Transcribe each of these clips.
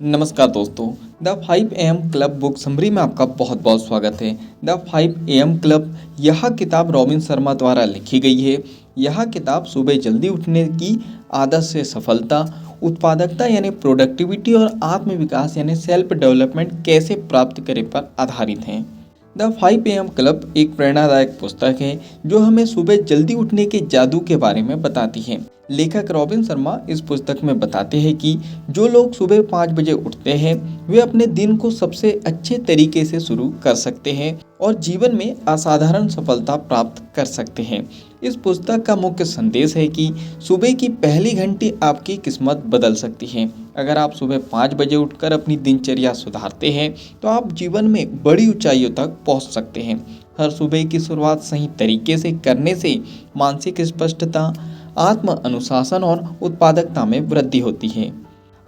नमस्कार दोस्तों। The 5 AM club book summary में आपका बहुत बहुत स्वागत है। द 5 AM क्लब यह किताब रॉबिन शर्मा द्वारा लिखी गई है। यह किताब सुबह जल्दी उठने की आदत से सफलता, उत्पादकता यानी प्रोडक्टिविटी और आत्मविकास यानी सेल्फ डेवलपमेंट कैसे प्राप्त करें पर आधारित है। द 5 AM क्लब एक प्रेरणादायक पुस्तक है जो हमें सुबह जल्दी उठने के जादू के बारे में बताती है। लेखक रॉबिन शर्मा इस पुस्तक में बताते हैं कि जो लोग सुबह 5 बजे उठते हैं वे अपने दिन को सबसे अच्छे तरीके से शुरू कर सकते हैं और जीवन में असाधारण सफलता प्राप्त कर सकते हैं। इस पुस्तक का मुख्य संदेश है कि सुबह की पहली घंटी आपकी किस्मत बदल सकती है। अगर आप सुबह 5 बजे उठकर अपनी दिनचर्या सुधारते हैं तो आप जीवन में बड़ी ऊंचाइयों तक पहुंच सकते हैं। हर सुबह की शुरुआत सही तरीके से करने से मानसिक स्पष्टता, आत्म अनुशासन और उत्पादकता में वृद्धि होती है।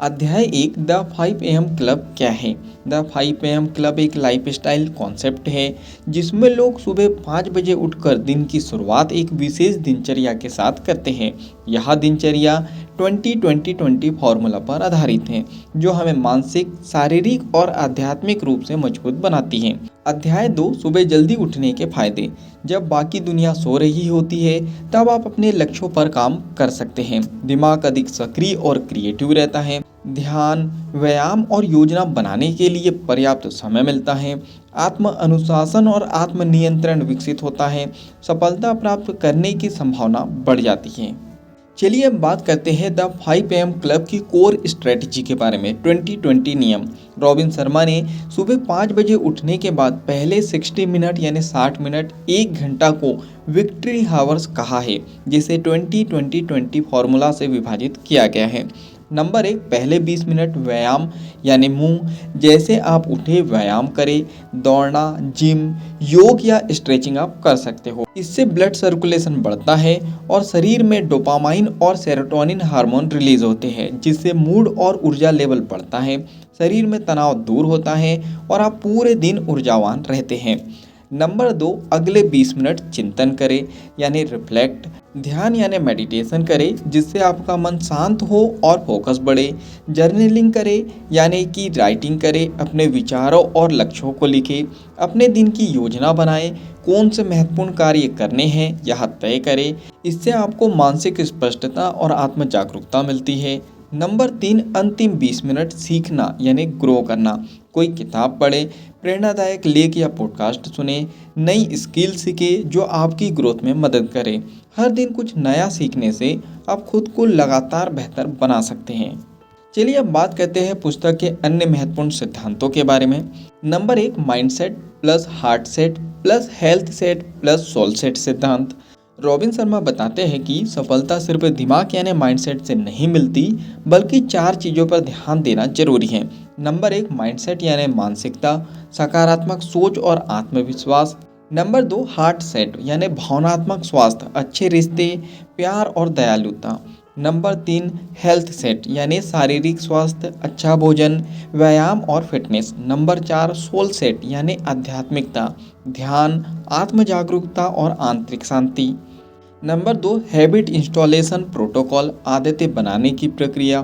अध्याय 1 द 5 AM क्लब क्या है? द 5 AM क्लब एक लाइफस्टाइल कॉन्सेप्ट है जिसमें लोग सुबह 5 बजे उठकर दिन की शुरुआत एक विशेष दिनचर्या के साथ करते हैं। यह दिनचर्या 20-20-20 फॉर्मूला पर आधारित है जो हमें मानसिक, शारीरिक और आध्यात्मिक रूप से मजबूत बनाती है। अध्याय 2 सुबह जल्दी उठने के फायदे। जब बाकी दुनिया सो रही होती है तब आप अपने लक्ष्यों पर काम कर सकते हैं। दिमाग अधिक सक्रिय और क्रिएटिव रहता है। ध्यान, व्यायाम और योजना बनाने के लिए पर्याप्त समय मिलता है। आत्म अनुशासन और आत्म नियंत्रण विकसित होता है। सफलता प्राप्त करने की संभावना बढ़ जाती है। चलिए अब बात करते हैं द 5 AM क्लब की कोर स्ट्रेटजी के बारे में। 20-20 नियम। रॉबिन शर्मा ने सुबह 5 बजे उठने के बाद पहले 60 मिनट यानी 60 मिनट 1 घंटा को विक्ट्री हावर्स कहा है, जिसे 20-20-20 फॉर्मूला से विभाजित किया गया है। नंबर 1, पहले 20 मिनट व्यायाम यानी मुंह जैसे आप उठे व्यायाम करें। दौड़ना, जिम, योग या स्ट्रेचिंग आप कर सकते हो। इससे ब्लड सर्कुलेशन बढ़ता है और शरीर में डोपामाइन और सेरोटोनिन हार्मोन रिलीज होते हैं जिससे मूड और ऊर्जा लेवल बढ़ता है। शरीर में तनाव दूर होता है और आप पूरे दिन ऊर्जावान रहते हैं। नंबर 2, अगले 20 मिनट चिंतन करें यानी रिफ्लेक्ट। ध्यान यानी मेडिटेशन करें जिससे आपका मन शांत हो और फोकस बढ़े। जर्नलिंग करें यानी कि राइटिंग करें, अपने विचारों और लक्ष्यों को लिखें। अपने दिन की योजना बनाएं, कौन से महत्वपूर्ण कार्य करने हैं यह तय करें। इससे आपको मानसिक स्पष्टता और आत्म जागरूकता मिलती है। नंबर 3, अंतिम 20 मिनट सीखना यानी ग्रो करना। कोई किताब पढ़े, प्रेरणादायक लेख या पॉडकास्ट सुने, नई स्किल सीखे जो आपकी ग्रोथ में मदद करे। हर दिन कुछ नया सीखने से आप खुद को लगातार बेहतर बना सकते हैं। चलिए अब बात करते हैं पुस्तक के अन्य महत्वपूर्ण सिद्धांतों के बारे में। Number 1, mindset plus heart set plus health set plus soul set सिद्धांत। रॉबिन शर्मा बताते हैं कि सफलता सिर्फ दिमाग यानी माइंडसेट से नहीं मिलती बल्कि 4 चीज़ों पर ध्यान देना जरूरी है। नंबर 1, माइंडसेट यानी मानसिकता, सकारात्मक सोच और आत्मविश्वास। नंबर 2, हार्ट सेट यानी भावनात्मक स्वास्थ्य, अच्छे रिश्ते, प्यार और दयालुता। नंबर 3, हेल्थ सेट यानी शारीरिक स्वास्थ्य, अच्छा भोजन, व्यायाम और फिटनेस। नंबर 4, सोल सेट यानी आध्यात्मिकता, ध्यान, आत्म जागरूकता और आंतरिक शांति। नंबर 2, हैबिट इंस्टॉलेशन प्रोटोकॉल, आदतें बनाने की प्रक्रिया।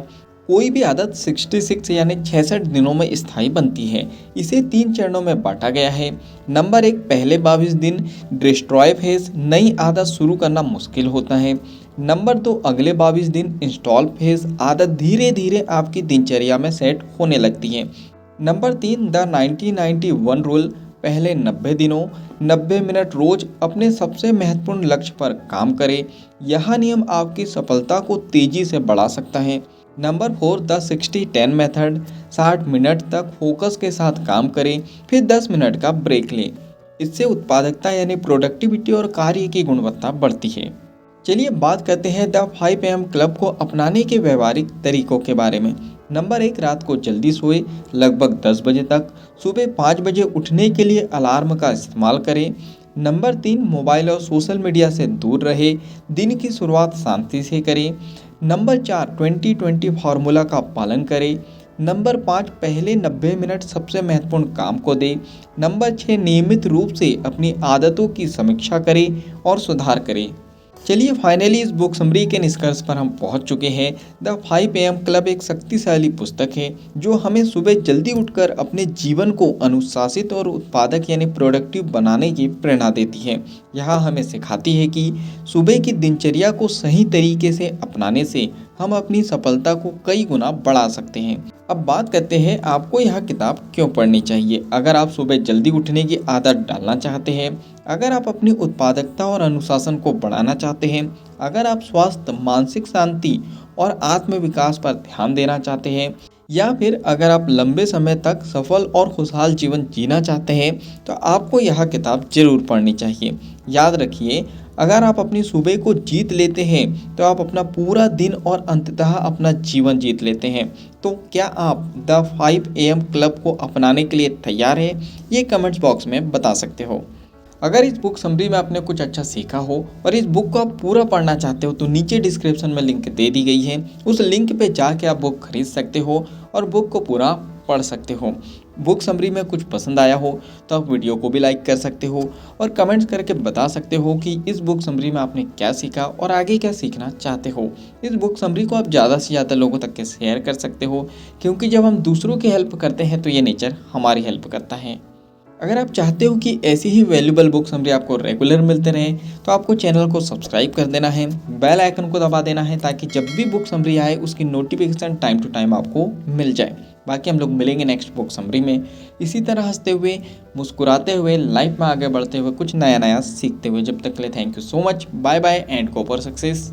कोई भी आदत 66 यानी 66 दिनों में स्थायी बनती है। इसे 3 चरणों में बांटा गया है। नंबर 1, पहले 22 दिन डिस्ट्रॉय फेज, नई आदत शुरू करना मुश्किल होता है। नंबर 2, अगले 22 दिन इंस्टॉल फेज, आदत धीरे धीरे आपकी दिनचर्या में सेट होने लगती है। नंबर 3, द 90-90-1 रूल, पहले 90 दिनों 90 मिनट रोज अपने सबसे महत्वपूर्ण लक्ष्य पर काम करें। यह नियम आपकी सफलता को तेजी से बढ़ा सकता है। नंबर 4, द 60-10 मेथड, 60 मिनट तक फोकस के साथ काम करें फिर 10 मिनट का ब्रेक लें। इससे उत्पादकता यानी प्रोडक्टिविटी और कार्य की गुणवत्ता बढ़ती है। चलिए बात करते हैं द 5 AM क्लब को अपनाने के व्यवहारिक तरीकों के बारे में। नंबर 1, रात को जल्दी सोए, लगभग 10 बजे तक। सुबह 5 बजे उठने के लिए अलार्म का इस्तेमाल करें। नंबर 3, मोबाइल और सोशल मीडिया से दूर रहे, दिन की शुरुआत शांति से करें। नंबर 4, 20-20 फार्मूला का पालन करें। नंबर 5, पहले 90 मिनट सबसे महत्वपूर्ण काम को दें। नंबर 6, नियमित रूप से अपनी आदतों की समीक्षा करें और सुधार करें। चलिए फाइनली इस बुक समरी के निष्कर्ष पर हम पहुंच चुके हैं। द 5 AM क्लब एक शक्तिशाली पुस्तक है जो हमें सुबह जल्दी उठकर अपने जीवन को अनुशासित और उत्पादक यानी प्रोडक्टिव बनाने की प्रेरणा देती है। यह हमें सिखाती है कि सुबह की दिनचर्या को सही तरीके से अपनाने से हम अपनी सफलता को कई गुना बढ़ा सकते हैं। अब बात करते हैं आपको यह किताब क्यों पढ़नी चाहिए। अगर आप सुबह जल्दी उठने की आदत डालना चाहते हैं, अगर आप अपनी उत्पादकता और अनुशासन को बढ़ाना चाहते हैं, अगर आप स्वास्थ्य, मानसिक शांति और आत्मविकास पर ध्यान देना चाहते हैं, या फिर अगर आप लंबे समय तक सफल और खुशहाल जीवन जीना चाहते हैं, तो आपको यह किताब जरूर पढ़नी चाहिए। याद रखिए, अगर आप अपनी सुबह को जीत लेते हैं तो आप अपना पूरा दिन और अंततः अपना जीवन जीत लेते हैं। तो क्या आप द 5 AM क्लब को अपनाने के लिए तैयार हैं? ये कमेंट्स बॉक्स में बता सकते हो। अगर इस बुक समरी में आपने कुछ अच्छा सीखा हो और इस बुक को आप पूरा पढ़ना चाहते हो तो नीचे डिस्क्रिप्शन में लिंक दे दी गई है। उस लिंक पे जाके आप बुक खरीद सकते हो और बुक को पूरा पढ़ सकते हो। बुक समरी में कुछ पसंद आया हो तो आप वीडियो को भी लाइक कर सकते हो और कमेंट्स करके बता सकते हो कि इस बुक समरी में आपने क्या सीखा और आगे क्या सीखना चाहते हो। इस बुक समरी को आप ज़्यादा से ज़्यादा लोगों तक के शेयर कर सकते हो, क्योंकि जब हम दूसरों की हेल्प करते हैं तो ये नेचर हमारी हेल्प करता है। अगर आप चाहते हो कि ऐसी ही वैल्यूबल बुक समरी आपको रेगुलर मिलते रहें तो आपको चैनल को सब्सक्राइब कर देना है, बेल आइकन को दबा देना है, ताकि जब भी बुक समरी आए उसकी नोटिफिकेशन टाइम टू टाइम आपको मिल जाए। बाकी हम लोग मिलेंगे नेक्स्ट बुक समरी में, इसी तरह हंसते हुए, मुस्कुराते हुए, लाइफ में आगे बढ़ते हुए, कुछ नया नया सीखते हुए। जब तक के लिए thank you so much, bye bye and go for success.